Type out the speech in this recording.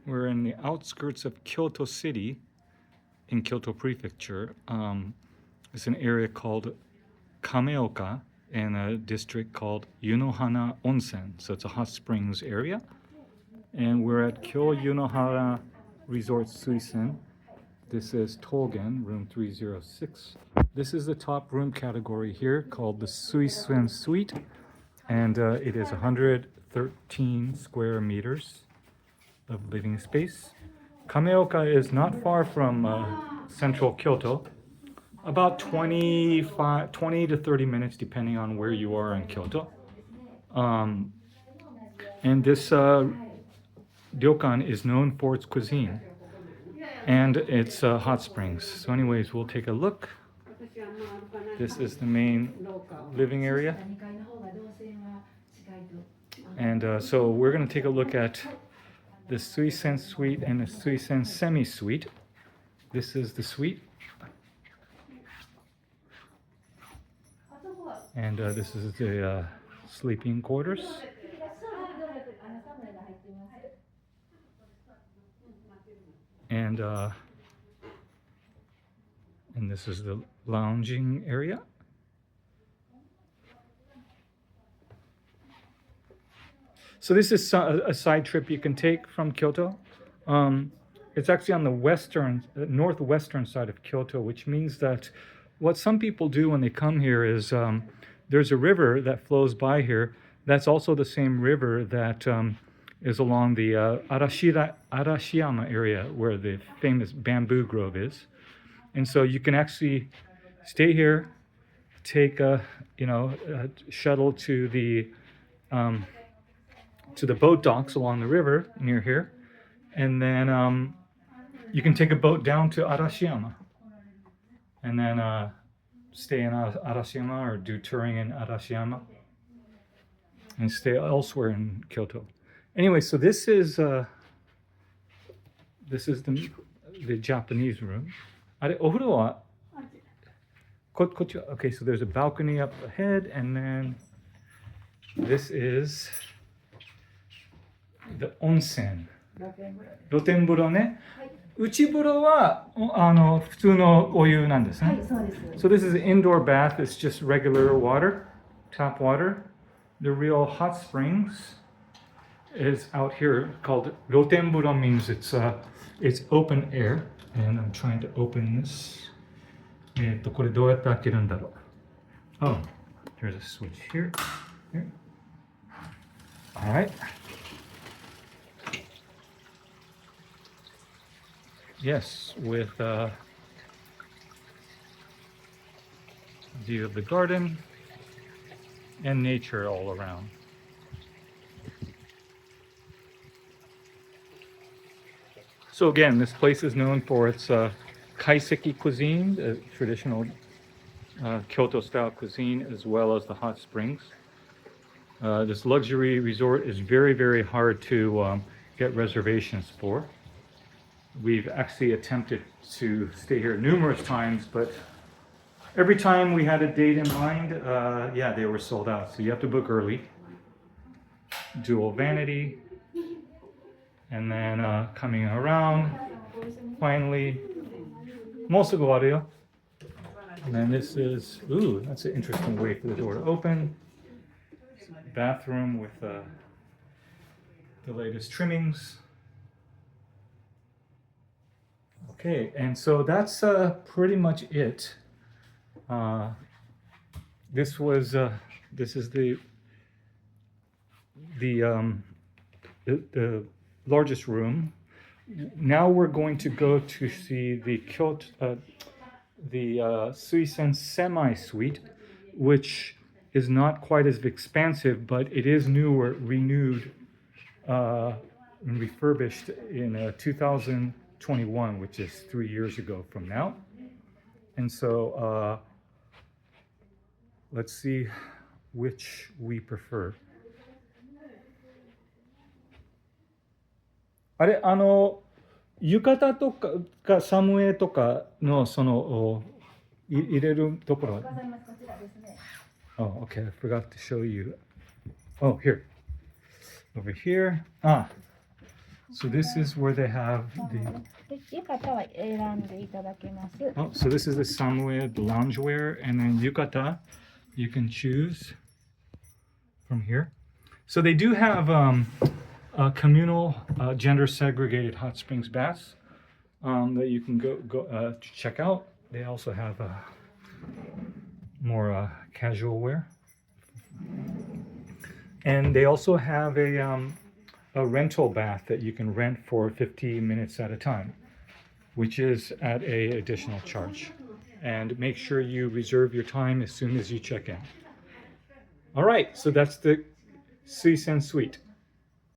We're in the outskirts of Kyoto City in Kyoto Prefecture. It's an area called Kameoka and a district called Yunohana Onsen. So it's a hot springs area. And we're at Kyo Yunohana Resort Suisen. This is Tougen, room 306. This is the top room category here called the Suisen Suite. And it is 113 square meters of living space. Kameoka is not far from central Kyoto, about 20 to 30 minutes depending on where you are in Kyoto. And this Ryokan is known for its cuisine and its hot springs. So anyways, we'll take a look. This is the main living area. And so we're going to take a look at the Suisen Suite and the Suisen Semi-Suite. This is the suite. And this is the sleeping quarters. And this is the lounging area. So this is a side trip you can take from Kyoto. It's actually on the northwestern side of Kyoto, which means that what some people do when they come here is there's a river that flows by here. That's also the same river that is along the Arashiyama area where the famous bamboo grove is. And so you can actually stay here, take a shuttle to the boat docks along the river near here, and then you can take a boat down to Arashiyama, and then stay in Arashiyama or do touring in Arashiyama, and stay elsewhere in Kyoto. Anyway, so this is the Japanese room. Okay, so there's a balcony up ahead, and then this is the onsen. 露天風呂ね。内風呂は普通のお湯なんですね。はい、そうです。So this is an indoor bath. It's just regular water, tap water. The real hot springs is out here called 露天風呂 means it's open air. And I'm trying to open this. これどうやって開けるんだろう。Oh, there's a switch here. Here. All right. Yes, with view of the garden and nature all around. So again, this place is known for its kaiseki cuisine, the traditional Kyoto-style cuisine, as well as the hot springs. This luxury resort is very, very hard to get reservations for. We've actually attempted to stay here numerous times, but every time we had a date in mind, they were sold out. So you have to book early. Dual vanity. And then coming around, finally, Mosugo aru yo. And then this is, that's an interesting way for the door to open. Bathroom with the latest trimmings. Okay, and so that's pretty much it. This is the largest room. Now we're going to go to see the Suisen Semi-Suite, which is not quite as expansive, but it is newer, renewed, and refurbished in 2021, which is 3 years ago from now. And so let's see which we prefer. あれ、浴衣とかサムエとかの入れるところ。こちらですね。Oh, okay. I forgot to show you. Oh, here. Over here. So this is where they have the. で浴衣は選んでいただけます。Oh, so this is the samue, the loungewear, and then yukata. You can choose from here. So they do have communal, gender segregated hot springs baths that you can go check out. They also have more casual wear, and they also have a rental bath that you can rent for 50 minutes at a time, which is at a additional charge. And make sure you reserve your time as soon as you check in. All right, so that's the Suisen Suite.